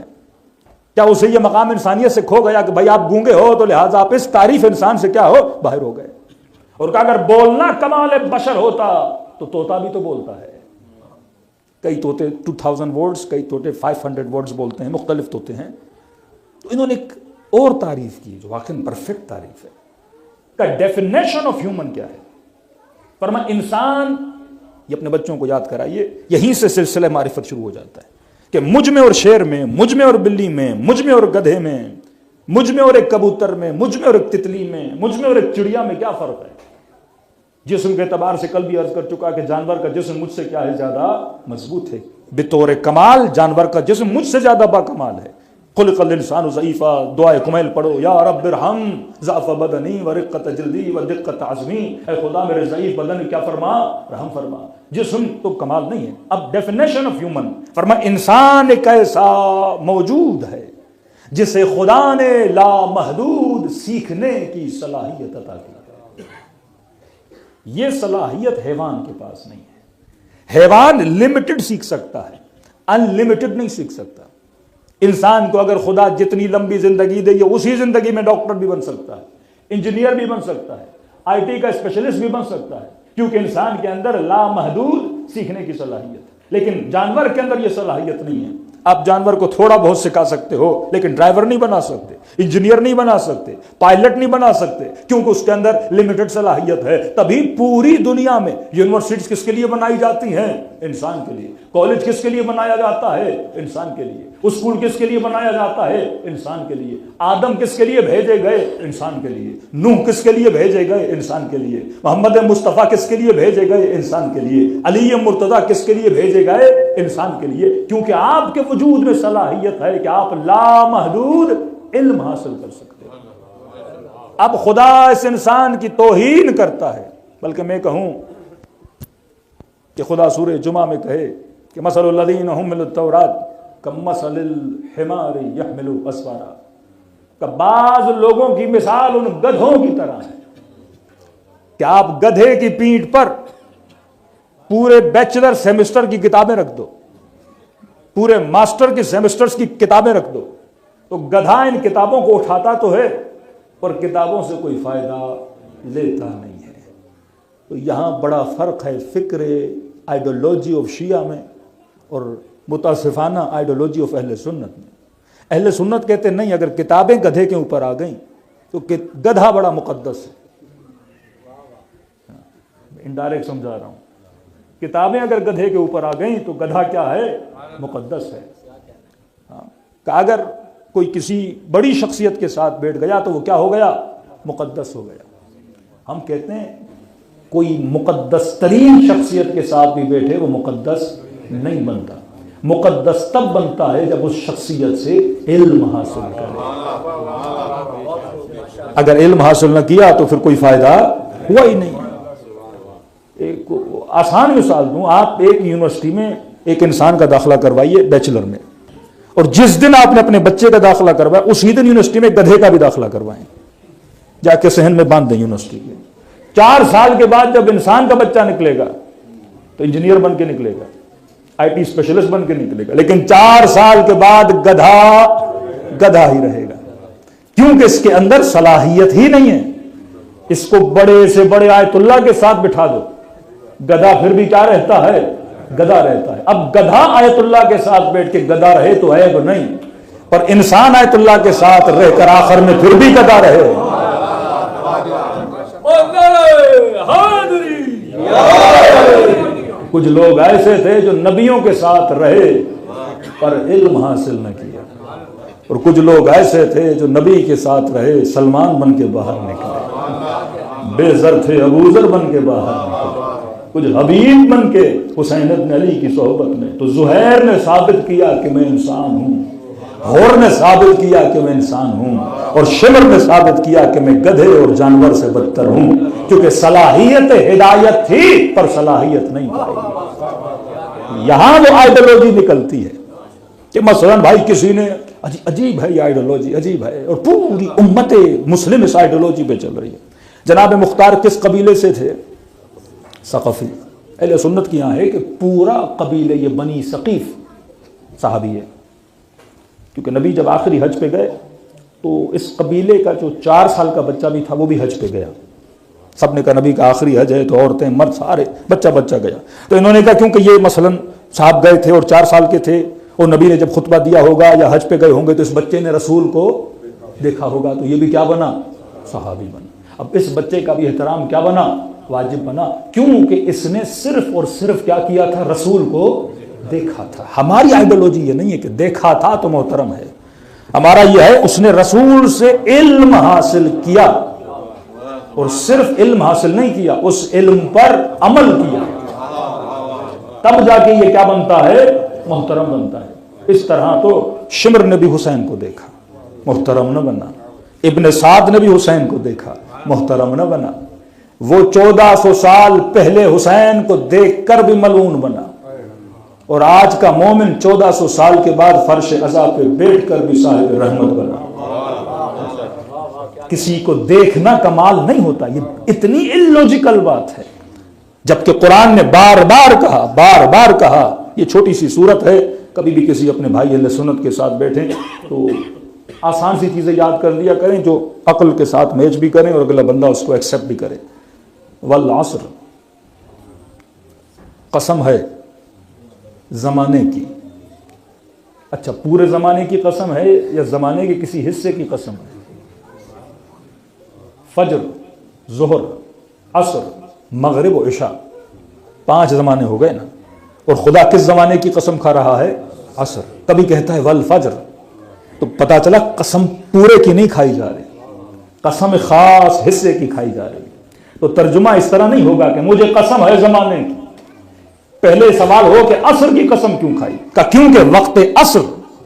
S1: کیا اسے یہ مقام انسانیت سے کھو گیا کہ بھائی آپ گونگے ہو تو لہٰذا آپ اس تعریف انسان سے کیا ہو، باہر ہو گئے؟ اور کہ اگر بولنا کمال بشر ہوتا تو طوطا بھی تو بولتا ہے، کئی طوطے 2000 ورڈز، کئی طوطے 500 ورڈز بولتے ہیں، مختلف طوطے ہیں. تو انہوں نے ایک اور تعریف کی جو واقعی پرفیکٹ تعریف ہے کا ڈیفینیشن آف ہیومن کیا ہے. فرمایا انسان، یہ اپنے بچوں کو یاد کرائیے، یہیں سے سلسلہ معرفت شروع ہو جاتا ہے کہ مجھ میں اور شیر میں، مجھ میں اور بلی میں، مجھ میں اور گدھے میں، مجھ میں اور ایک کبوتر میں، مجھ میں اور ایک تتلی میں، مجھ میں اور ایک چڑیا میں کیا فرق ہے. جسم کے اعتبار سے کل بھی عرض کر چکا کہ جانور کا جسم مجھ سے کیا ہے، زیادہ مضبوط ہے. بطور کمال جانور کا جسم مجھ سے زیادہ با کمال ہے. خلق الانسان ضعیفا، دعائے کمیل پڑھو، یا رب ارحم ضعف بدنی و رقت جلدی و دقت عظمی، اے خدا میرے ضعیف بدن کیا فرما، رحم فرما. جسم تو کمال نہیں ہے. اب ڈیفینیشن آف ہیومن فرما انسان ایک ایسا موجود ہے جسے خدا نے لامحدود سیکھنے کی صلاحیت عطا کی. یہ صلاحیت حیوان کے پاس نہیں ہے. حیوان لمیٹڈ سیکھ سکتا ہے، ان لمیٹڈ نہیں سیکھ سکتا. انسان کو اگر خدا جتنی لمبی زندگی دے، یہ اسی زندگی میں ڈاکٹر بھی بن سکتا ہے، انجینئر بھی بن سکتا ہے، آئی ٹی کا اسپیشلسٹ بھی بن سکتا ہے، کیونکہ انسان کے اندر لامحدود سیکھنے کی صلاحیت ہے. لیکن جانور کے اندر یہ صلاحیت نہیں ہے. آپ جانور کو تھوڑا بہت سکھا سکتے ہو لیکن ڈرائیور نہیں بنا سکتے، انجینئر نہیں بنا سکتے، پائلٹ نہیں بنا سکتے، کیونکہ اس کے اندر لمیٹڈ صلاحیت ہے. تبھی پوری دنیا میں یونیورسٹیز کس کے لیے بنائی جاتی ہیں؟ انسان کے لیے. کالج کس کے لیے بنایا جاتا ہے؟ انسان کے لیے. اسکول کس کے لیے بنایا جاتا ہے؟ انسان کے لیے. آدم کس کے لیے بھیجے گئے؟ انسان کے لیے. نوح کس کے لیے بھیجے گئے؟ انسان کے لیے. محمد مصطفیٰ کس کے لیے بھیجے گئے؟ انسان کے لیے. علی مرتضیٰ کس کے لیے بھیجے گئے؟ انسان کے لیے. کیونکہ آپ کے وجود میں صلاحیت ہے کہ آپ لامحدود علم حاصل کر سکتے ہیں. اب خدا اس انسان کی توہین کرتا ہے، بلکہ میں کہوں کہ خدا سورہ جمعہ میں کہے کہ مثل الذین حملوا التوراۃ کمثل الحمار یحمل اسفارا، کہ بعض لوگوں کی مثال ان گدھوں کی طرح ہے کہ آپ گدھے کی پیٹھ پر پورے بیچلر سیمسٹر کی کتابیں رکھ دو، پورے ماسٹر کی سیمسٹرز کی کتابیں رکھ دو، تو گدھا ان کتابوں کو اٹھاتا تو ہے پر کتابوں سے کوئی فائدہ لیتا نہیں ہے. تو یہاں بڑا فرق ہے فکر آئیڈیالوجی آف شیعہ میں اور متاسفانہ آئیڈیالوجی آف اہل سنت میں. اہل سنت کہتے ہیں نہیں، اگر کتابیں گدھے کے اوپر آ گئیں تو گدھا بڑا مقدس ہے. انڈائریکٹ سمجھا رہا ہوں، کتابیں اگر گدھے کے اوپر آ گئیں تو گدھا کیا ہے؟ مقدس ہے. کہ اگر کوئی کسی بڑی شخصیت کے ساتھ بیٹھ گیا تو وہ کیا ہو گیا؟ مقدس ہو گیا. ہم کہتے ہیں کوئی مقدس ترین شخصیت کے ساتھ بھی بیٹھے وہ مقدس نہیں بنتا. مقدس تب بنتا ہے جب اس شخصیت سے علم حاصل کرے. اگر علم حاصل نہ کیا تو پھر کوئی فائدہ ہوا ہی نہیں. ایک آسان مثال دوں، آپ ایک یونیورسٹی میں ایک انسان کا داخلہ کروائیے بیچلر میں، اور جس دن آپ نے اپنے بچے کا داخلہ کروایا اسی دن یونیورسٹی میں گدھے کا بھی داخلہ کروائیں، جا کے صحن میں باندھ دیں یونیورسٹی کے. 4 سال کے بعد جب انسان کا بچہ نکلے گا تو انجینئر بن کے نکلے گا، آئی ٹی اسپیشلسٹ بن کے نکلے گا، لیکن 4 سال کے بعد گدھا ہی رہے گا، کیونکہ اس کے اندر صلاحیت ہی نہیں ہے. اس کو بڑے سے بڑے آیت اللہ کے ساتھ بٹھا دو، گدھا پھر بھی کیا رہتا ہے؟ گدھا رہتا ہے. اب گدھا آیت اللہ کے ساتھ بیٹھ کے گدھا رہے تو عیب نہیں، پر انسان آیت اللہ کے ساتھ رہ کر آخر میں پھر بھی گدھا رہے. کچھ لوگ ایسے تھے جو نبیوں کے ساتھ رہے پر علم حاصل نہ کیا، اور کچھ لوگ ایسے تھے جو نبی کے ساتھ رہے سلمان بن کے باہر نکلے، بے زر تھے ابو ذر بن کے باہر نکلے، کچھ حبیب بن کے حسین بن علی کی صحبت میں. تو زہیر نے ثابت کیا کہ میں انسان ہوں، غور نے ثابت کیا کہ میں انسان ہوں، اور شمر نے ثابت کیا کہ میں گدھے اور جانور سے بدتر ہوں، کیونکہ صلاحیت ہدایت تھی پر صلاحیت نہیں پائی. یہاں وہ آئیڈیالوجی نکلتی ہے کہ مثلا بھائی کسی نے عجیب ہے یہ آئیڈیالوجی، عجیب ہے، اور پوری امت مسلم اس آئیڈیالوجی پہ چل رہی ہے. جناب مختار کس قبیلے سے تھے؟ ثقفی. اہل سنت کی یہاں ہے کہ پورا قبیلہ یہ بنی ثقیف صحابی ہے، کیونکہ نبی جب آخری حج پہ گئے تو اس قبیلے کا جو 4 سال کا بچہ بھی تھا وہ بھی حج پہ گیا. سب نے کہا نبی کا آخری حج ہے تو عورتیں مرد سارے بچہ گیا. تو انہوں نے کہا کیونکہ یہ مثلا صاحب گئے تھے اور 4 سال کے تھے، اور نبی نے جب خطبہ دیا ہوگا یا حج پہ گئے ہوں گے تو اس بچے نے رسول کو دیکھا ہوگا، تو یہ بھی کیا بنا؟ صحابی بنا۔ اب اس بچے کا بھی احترام کیا بنا؟ واجب بنا، کیونکہ اس نے صرف اور صرف کیا کیا تھا؟ رسول کو دیکھا تھا۔ ہماری آئیڈیالوجی یہ نہیں ہے کہ دیکھا تھا تو محترم ہے، ہمارا یہ ہے اس نے رسول سے علم حاصل کیا، اور صرف علم حاصل نہیں کیا، اس علم پر عمل کیا، تب جا کے یہ کیا بنتا ہے؟ محترم بنتا ہے۔ اس طرح تو شمر نے بھی حسین کو دیکھا، محترم نہ بنا۔ ابن سعد نے بھی حسین کو دیکھا، محترم نہ بنا۔ وہ 1400 سال پہلے حسین کو دیکھ کر بھی ملعون بنا، اور آج کا مومن 1400 سال کے بعد فرش عزا پہ بیٹھ کر بھی صاحب رحمت بنا۔ کسی کو دیکھنا کمال نہیں ہوتا، یہ اتنی الوجیکل بات ہے، جبکہ قرآن نے بار بار کہا۔ یہ چھوٹی سی صورت ہے، کبھی بھی کسی اپنے بھائی اہل سنت کے ساتھ بیٹھیں تو آسان سی چیزیں یاد کر لیا کریں جو عقل کے ساتھ میچ بھی کریں اور اگلا بندہ اس کو ایکسیپٹ بھی کرے۔ والعصر، قسم ہے زمانے کی۔ اچھا، پورے زمانے کی قسم ہے یا زمانے کے کسی حصے کی قسم ہے؟ فجر، ظہر، عصر، مغرب و عشاء، 5 زمانے ہو گئے نا، اور خدا کس زمانے کی قسم کھا رہا ہے؟ عصر۔ کبھی کہتا ہے والفجر، تو پتا چلا قسم پورے کی نہیں کھائی جا رہی، قسم خاص حصے کی کھائی جا رہی۔ تو ترجمہ اس طرح نہیں ہوگا کہ مجھے قسم ہے زمانے کی، پہلے سوال ہو کہ عصر کی قسم کیوں کھائی؟ کیونکہ وقت عصر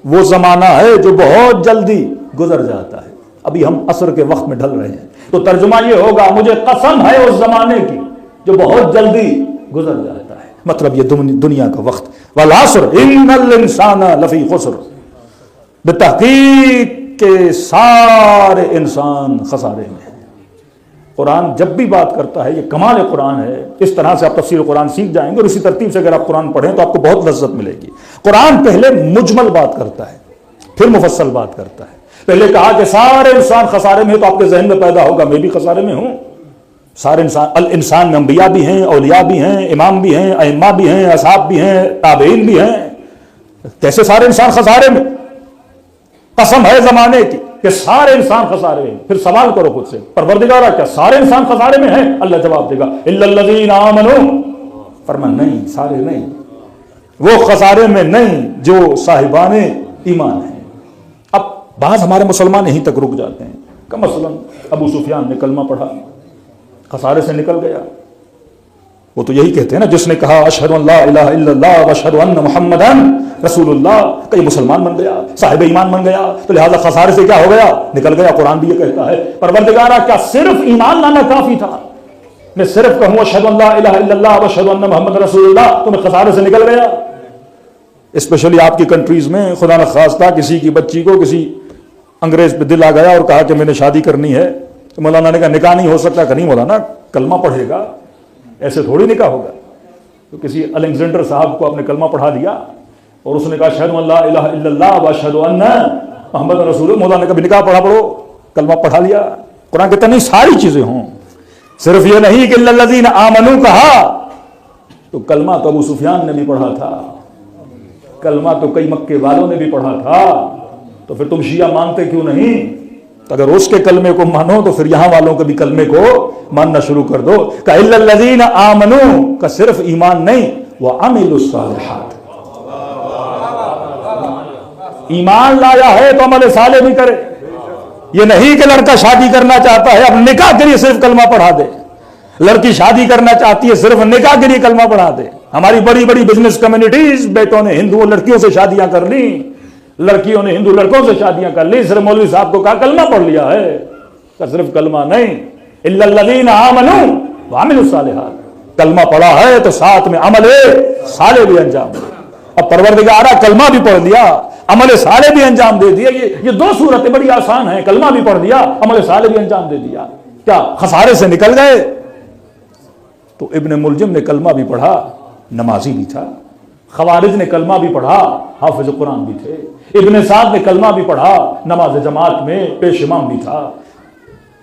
S1: وہ زمانہ ہے جو بہت جلدی گزر جاتا ہے، ابھی ہم عصر کے وقت میں ڈھل رہے ہیں، تو ترجمہ یہ ہوگا مجھے قسم ہے اس زمانے کی جو بہت جلدی گزر جاتا ہے، مطلب یہ دنیا کا وقت۔ والعصر ان الانسان لفی خسر، بتحقیق کہ سارے انسان خسارے میں ہیں۔ قرآن جب بھی بات کرتا ہے، یہ کمال قرآن ہے، اس طرح سے آپ تفسیر قرآن سیکھ جائیں گے، اور اسی ترتیب سے اگر آپ قرآن پڑھیں تو آپ کو بہت لذت ملے گی۔ قرآن پہلے مجمل بات کرتا ہے، پھر مفصل بات کرتا ہے۔ پہلے کہا کہ سارے انسان خسارے میں ہیں، تو آپ کے ذہن میں پیدا ہوگا میں بھی خسارے میں ہوں۔ سارے انسان میں انبیاء بھی ہیں، اولیاء بھی ہیں، امام بھی ہیں، ائمہ بھی ہیں، اصحاب بھی ہیں، تابعین بھی ہیں، کیسے سارے انسان خسارے میں؟ قسم ہے زمانے کی کہ سارے انسان خسارے میں۔ پھر سوال کرو خود سے، پروردگارا کیا سارے انسان خسارے میں ہیں؟ اللہ جواب دے گا الا الذین آمنوا، فرمان نہیں، سارے نہیں، وہ خسارے میں نہیں جو صاحبان ایمان ہیں۔ اب بعض ہمارے مسلمان یہیں تک رک جاتے ہیں کہ مثلا ابو سفیان نے کلمہ پڑھا، خسارے سے نکل گیا۔ وہ تو یہی کہتے ہیں نا، جس نے کہا اشہد ان لا الہ الا اللہ واشہد ان محمدن رسول اللہ، کہ یہ مسلمان بن گیا، صاحب ایمان بن گیا، تو لہذا خسارے سے کیا ہو گیا؟ نکل گیا۔ قرآن بھی یہ کہتا ہے پروردگارا کیا صرف ایمان لانا کافی تھا؟ میں صرف کہوں اشہد ان لا الہ الا اللہ واشہد ان محمد رسول اللہ تو میں خسارے سے نکل گیا؟ اسپیشلی آپ کی کنٹریز میں خدا نخواستہ کسی کی بچی کو کسی انگریز پہ دل آ گیا اور کہا کہ میں نے شادی کرنی ہے، تو مولانا نے کہا نکاح نہیں ہو سکتا۔ کہ نہیں مولانا، کلمہ پڑھے گا، ایسے تھوڑی نکاح ہوگا۔ تو کسی الیگزینڈر صاحب کو آپ نے کلمہ پڑھا دیا اور اس نے کہا اشہد ان لا الہ الا اللہ واشہد ان محمد رسول اللہ، مولانا نے کہا نکاح پڑھا پڑھو، کلمہ پڑھا لیا۔ قرآن کہتا نہیں ساری چیزیں ہوں، صرف یہ نہیں کہ الا الذین آمنوا کہا، تو کلمہ تو ابو سفیان نے بھی پڑھا تھا، کلمہ تو کئی مکے والوں نے بھی پڑھا تھا، تو پھر تم شیعہ مانتے کیوں نہیں؟ اگر اس کے کلمے کو مانو تو پھر یہاں والوں کے بھی کلمے کو ماننا شروع کر دو۔ کہ الا الذین آمنوا کا صرف ایمان نہیں، وعملوا الصالحات، ایمان لایا ہے تو عمل صالح بھی کرے۔ یہ نہیں کہ لڑکا شادی کرنا چاہتا ہے اب نکاح کے لیے صرف کلمہ پڑھا دے، لڑکی شادی کرنا چاہتی ہے صرف نکاح کے لیے کلمہ پڑھا دے۔ ہماری بڑی بڑی بزنس کمیونٹیز، بیٹوں نے ہندو لڑکیوں سے شادیاں کر لی، لڑکیوں نے ہندو لڑکوں سے شادیاں کر لی، صرف مولوی صاحب کو کہا کلمہ پڑھ لیا ہے، کہ صرف کلمہ نہیں، الا الذین آمنوا وعملوا الصالحات، کلمہ پڑھا ہے تو ساتھ میں عمل صالح بھی انجام دے۔ اب پروردگارا کلمہ بھی پڑھ لیا، عمل صالح بھی انجام دے دیا، یہ دو صورتیں بڑی آسان ہیں، کلمہ بھی پڑھ دیا، عمل صالح بھی انجام دے دیا، کیا خسارے سے نکل گئے؟ تو ابن ملجم نے کلمہ بھی پڑھا، نمازی بھی تھا، خوارج نے کلمہ بھی پڑھا، حافظ قرآن بھی تھے، ابن سعد نے کلمہ بھی پڑھا، نماز جماعت میں پیش امام بھی تھا،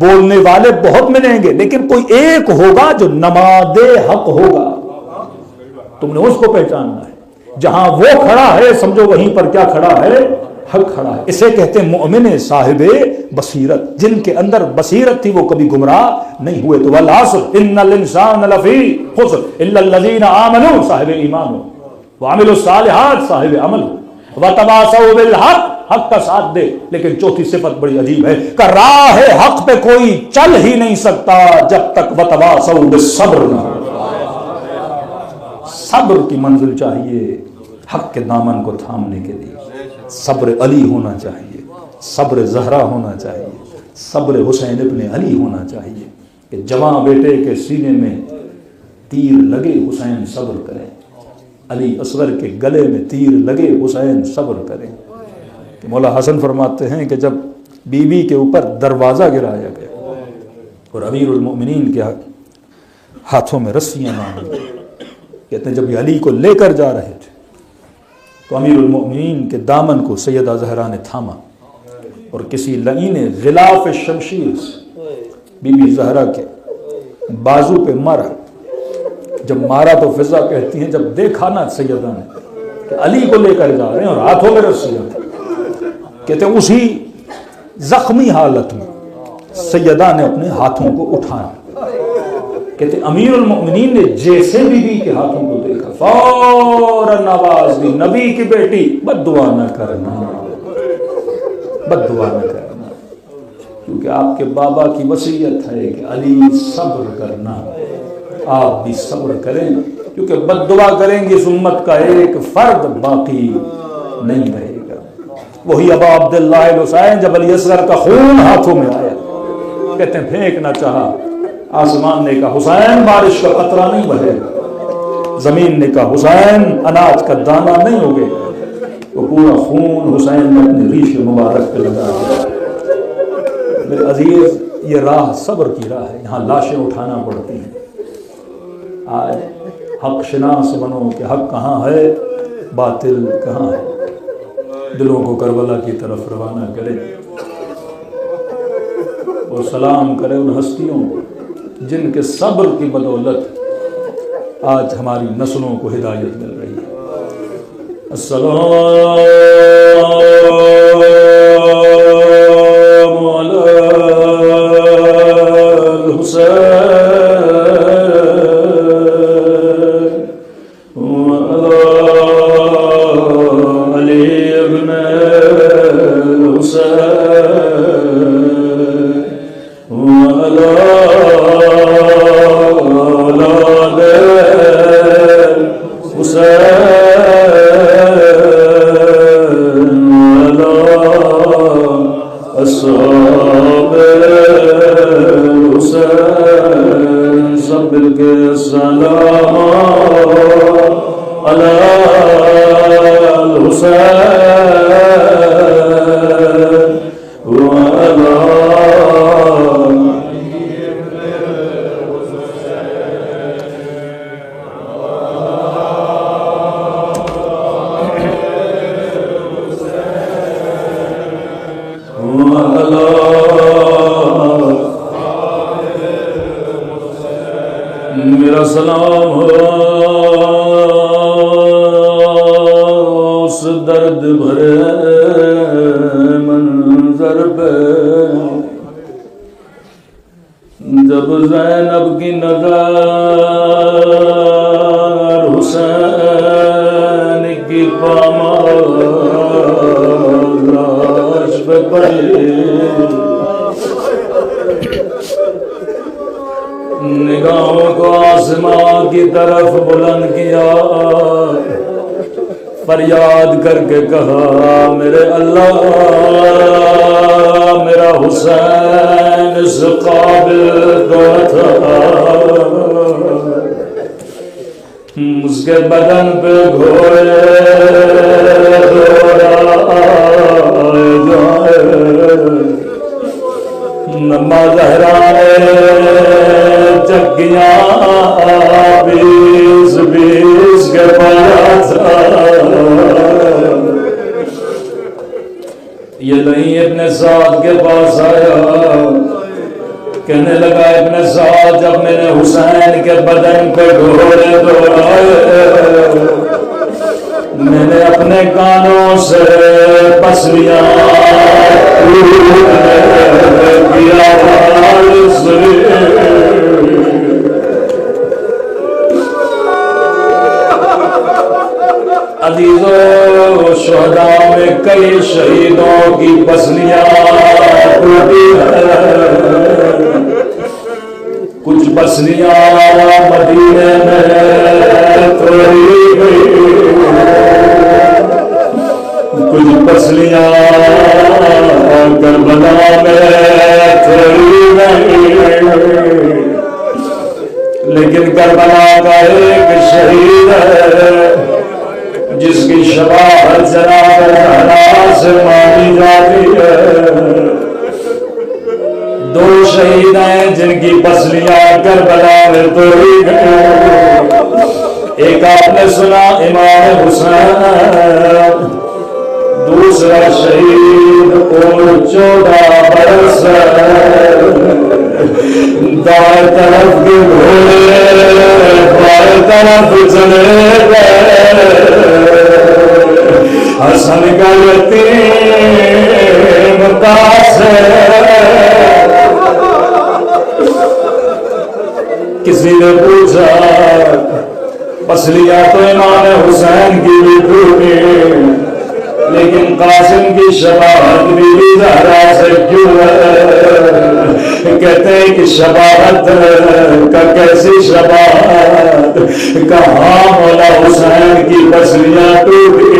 S1: بولنے والے بہت ملیں گے لیکن کوئی ایک ہوگا جو نماد حق ہوگا. تم نے اس کو پہچاننا ہے. جہاں وہ کھڑا ہے سمجھو وہیں پر کیا کھڑا ہے؟ حق کھڑا ہے. اسے کہتے ہیں مؤمن صاحب بصیرت. جن کے اندر بصیرت تھی وہ کبھی گمراہ نہیں ہوئے. تو والعصر ان الانسان لفی خسر الا الذین آمنوا صاحب ایمان ہو وعملوا الصالحات صاحب عمل ہو وتواصوا بالحق حق کا ساتھ دے. لیکن چوتھی صفت بڑی عجیب ہے کہ راہ حق پہ کوئی چل ہی نہیں سکتا جب تک وتواصوا بالصبر نہ ہو. صبر کی منزل چاہیے حق کے دامن کو تھامنے کے لیے. صبر علی ہونا چاہیے, صبر زہرا ہونا چاہیے, صبر حسین ابن علی ہونا چاہیے کہ جوان بیٹے کے سینے میں تیر لگے حسین صبر کرے, علی اصغر کے گلے میں تیر لگے حسین صبر کرے. کہ مولا حسن فرماتے ہیں کہ جب بی بی کے اوپر دروازہ گرایا گیا اور امیر المؤمنین کے ہاتھوں میں رسیاں باندھی, کہتے ہیں جب یہ علی کو لے کر جا رہے تھے تو امیر المؤمنین کے دامن کو سیدہ زہرا نے تھاما اور کسی لعین غلاف شمشیر سے بی بی زہرا کے بازو پہ مارا. جب مارا تو فضا کہتی ہیں جب دیکھا نا سیدہ نے کہ علی کو لے کر جا رہے ہیں اور ہاتھوں میں رسیاں تھیں, کہتے ہیں اسی زخمی حالت میں سیدہ نے اپنے ہاتھوں کو اٹھایا. کہتے امیر المؤمنین نے جیسے بی بی کے ہاتھوں کو دیکھا فوراً آواز دی, نبی کی بیٹی بد دعا نہ کرنا, بد دعا نہ کرنا, کیونکہ آپ کے بابا کی وصیت ہے کہ علی صبر کرنا, آپ بھی صبر کریں کیونکہ بد دعا کریں گے اس امت کا ایک فرد باقی نہیں رہے گا. وہی ابا عبداللہ الحسین جب علی اصغر کا خون ہاتھوں میں آیا, کہتے ہیں پھینکنا چاہا, آسمان نے کہا حسین بارش کا قطرہ نہیں بہے گا, زمین نے کہا حسین اناج کا دانہ نہیں ہوگے, وہ پورا خون حسین نے اپنے ریش مبارک پہ لگا دیا. میرے عزیز یہ راہ صبر کی راہ ہے, یہاں لاشیں اٹھانا پڑتی ہیں. آج حق شناس بنو کہ حق کہاں ہے باطل کہاں ہے. دلوں کو کربلا کی طرف روانہ کرے اور سلام کرے ان ہستیوں جن کے صبر کی بدولت آج ہماری نسلوں کو ہدایت مل رہی ہے. السلام علی الحسین میرا سلام ہو اس درد بھرے منظر پہ جب زینب کی نظر حسین کی پامال لاش پہ پڑی نگاہوں کو آسمان کی طرف بلند کیا فریاد کر کے کہا میرے اللہ میرا حسین اس قابل تو تھا اس کے بدن پہ گھوڑے نما زہرائے چکیاں بیس بیس کے پاس یہ نہیں اپنے ساتھ کے پاس آیا حسین کے بدن پہ گھوڑے دوڑائے، میں نے اپنے کانوں سے پسلیاں کی آواز سنی۔ عزیزو، شہداء میں کئی شہیدوں کی پسلیاں ٹوٹی ہیں، کچھ پسلیاں مدینے میں توڑی گئی، کچھ پسلیاں کربلا میں توڑی گئی، لیکن کربلا کا ایک شہید ہے جس کی شفاعت جناب زہرا سے مانگی جاتی ہے۔ دو شہید ہیں جن کی پسلیاں کربلا میں توڑی گئی، ایک آپ نے سنا امام حسین، دوسرا شہید عمر 14 برس، دائیں طرف کے گھوڑے بائیں طرف چلے گئے، حسن کا یتیم تاثر۔ کسی نے پوچھا پسلیاں تو امام حسین کی بھی ٹوٹی، لیکن قاسم کی شفاعت بی بی زہرا سے کیوں ہے؟ کہتے ہیں کہ شفاعت کا کیسی شفاعت، کہاں مولا حسین کی پسلیاں ٹوٹی،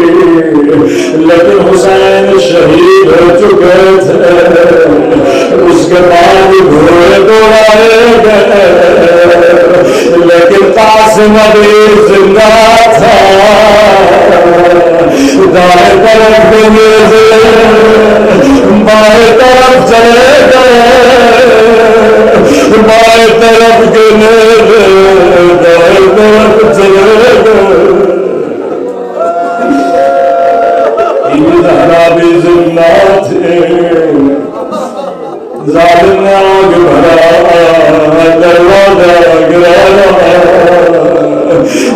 S1: لیکن حسین شہید ہو چکے تھے، اس کے بعد گھوڑے دوڑائے گئے، لیکن قاسم ابھی زندہ تھا۔ دائیں طرف بائیں طرف چلے گئے، بائیں طرف گلے دائیں طرف چلے گئے، زہرا بھی زندہ تھے۔ ظالم نے آگ بھرا، دروازہ گرایا،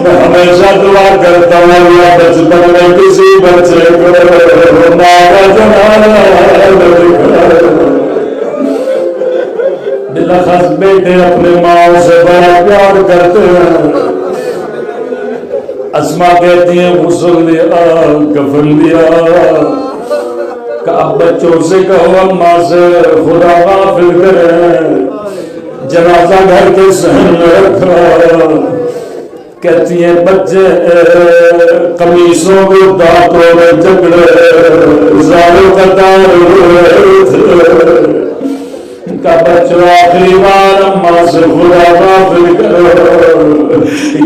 S1: میں ہمیشہ دعا کرتا ہوں اللہ بچپن میں کسی بچے کو ماں کا جنازہ بلاخص بیٹے اپنے ماں سے بڑا پیار کرتے ہیں۔ اسما کہتی ہیں غسل دیا، کفن دیا، کہ اب بچوں سے کہو اماں سے خدا غافل کرے، جنازہ گھر کے صحن میں رکھا۔ کہتی ہیں بچے قمیصوں کو دانتوں میں جکڑے زاروں قطار ہوئے تھے، کہ بچوں آخری بار اماں سے خدا غافل کرو۔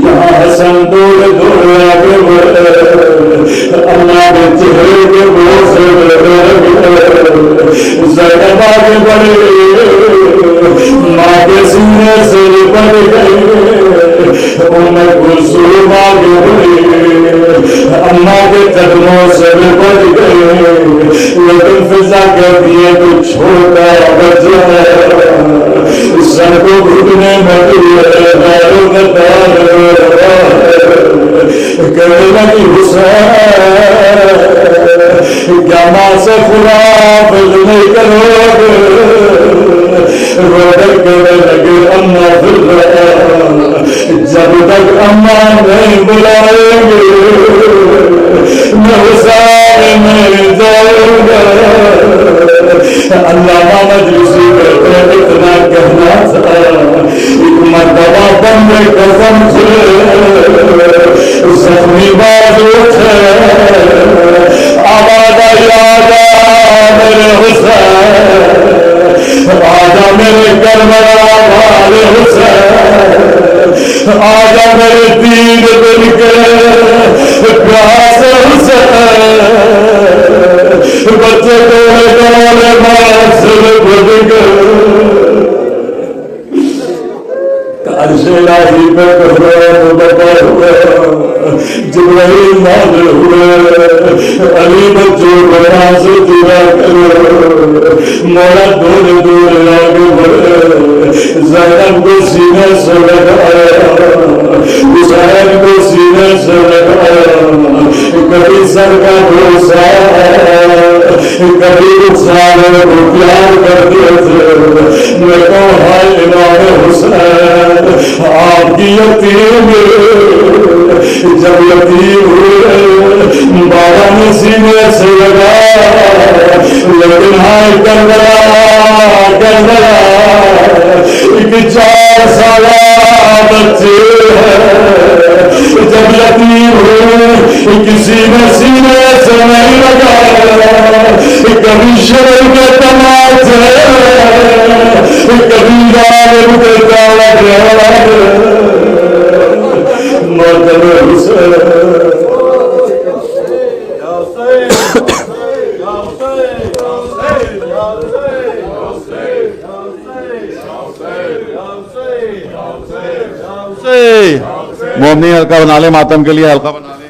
S1: یہاں حسن دور دور آگے بڑھے، اللہ کے چہرے کے بوسے زینب آگے بڑھے، ماں کے سینے سے لپٹ گئی، ام کلثوم آگے بڑھی، اماں کے قدموں سے لپٹ گئی، لیکن فضا کہتی ہے تو چھوٹا بچہ ہے، سر کو گھٹنے مٹی ہے، داروں کا دار کہنے لگی حسین کیا ماں سے خدا حافظ نہیں کرو گے؟ روڈر کہنے لگے اماں پھر جب تک اماں نہیں بلائیں گے میں حسین نہیں جاؤں گا۔ علامہ مجلسی کہتے ہیں اتنا کہنا تھا، ایک مرتبہ بندے قسم سے زخمی بازو تھے، آواز یاد میرے حسین، آجا میرے کربلا والے حسین، آجا میرے دین دل کے پیاس حسین، بچے دورے دورے ماں سے بڑھ گئے، عرش الہی پہ قرآن بتا ہوا، جبرائیل نازل ہوئے، علی بچوں بنا سے جدا کرو، مولا دور دور آگے بڑھے،
S2: زینب کو سینے سے لگایا، حسین کو سینے سے لگایا، کبھی سر کا بھروسہ کبھی رخسانے کو پیار کرتے تھے۔ میں کہوں ہائے امام حسین آپ کی یتیم جب یتیم ہوئے بابا نے سینے سے لگایا، لیکن ہائے کربلا کربلا ایک 4 سالہ بچے جب یتیم ہوئے کسی نے سینے سے نہیں لگایا، کبھی شرر کے تماچے کبھی غالب کے تاڑ ماتم حسین
S3: مومنی حلقہ بنا لے، ماتم کے لیے حلقہ بنا لے۔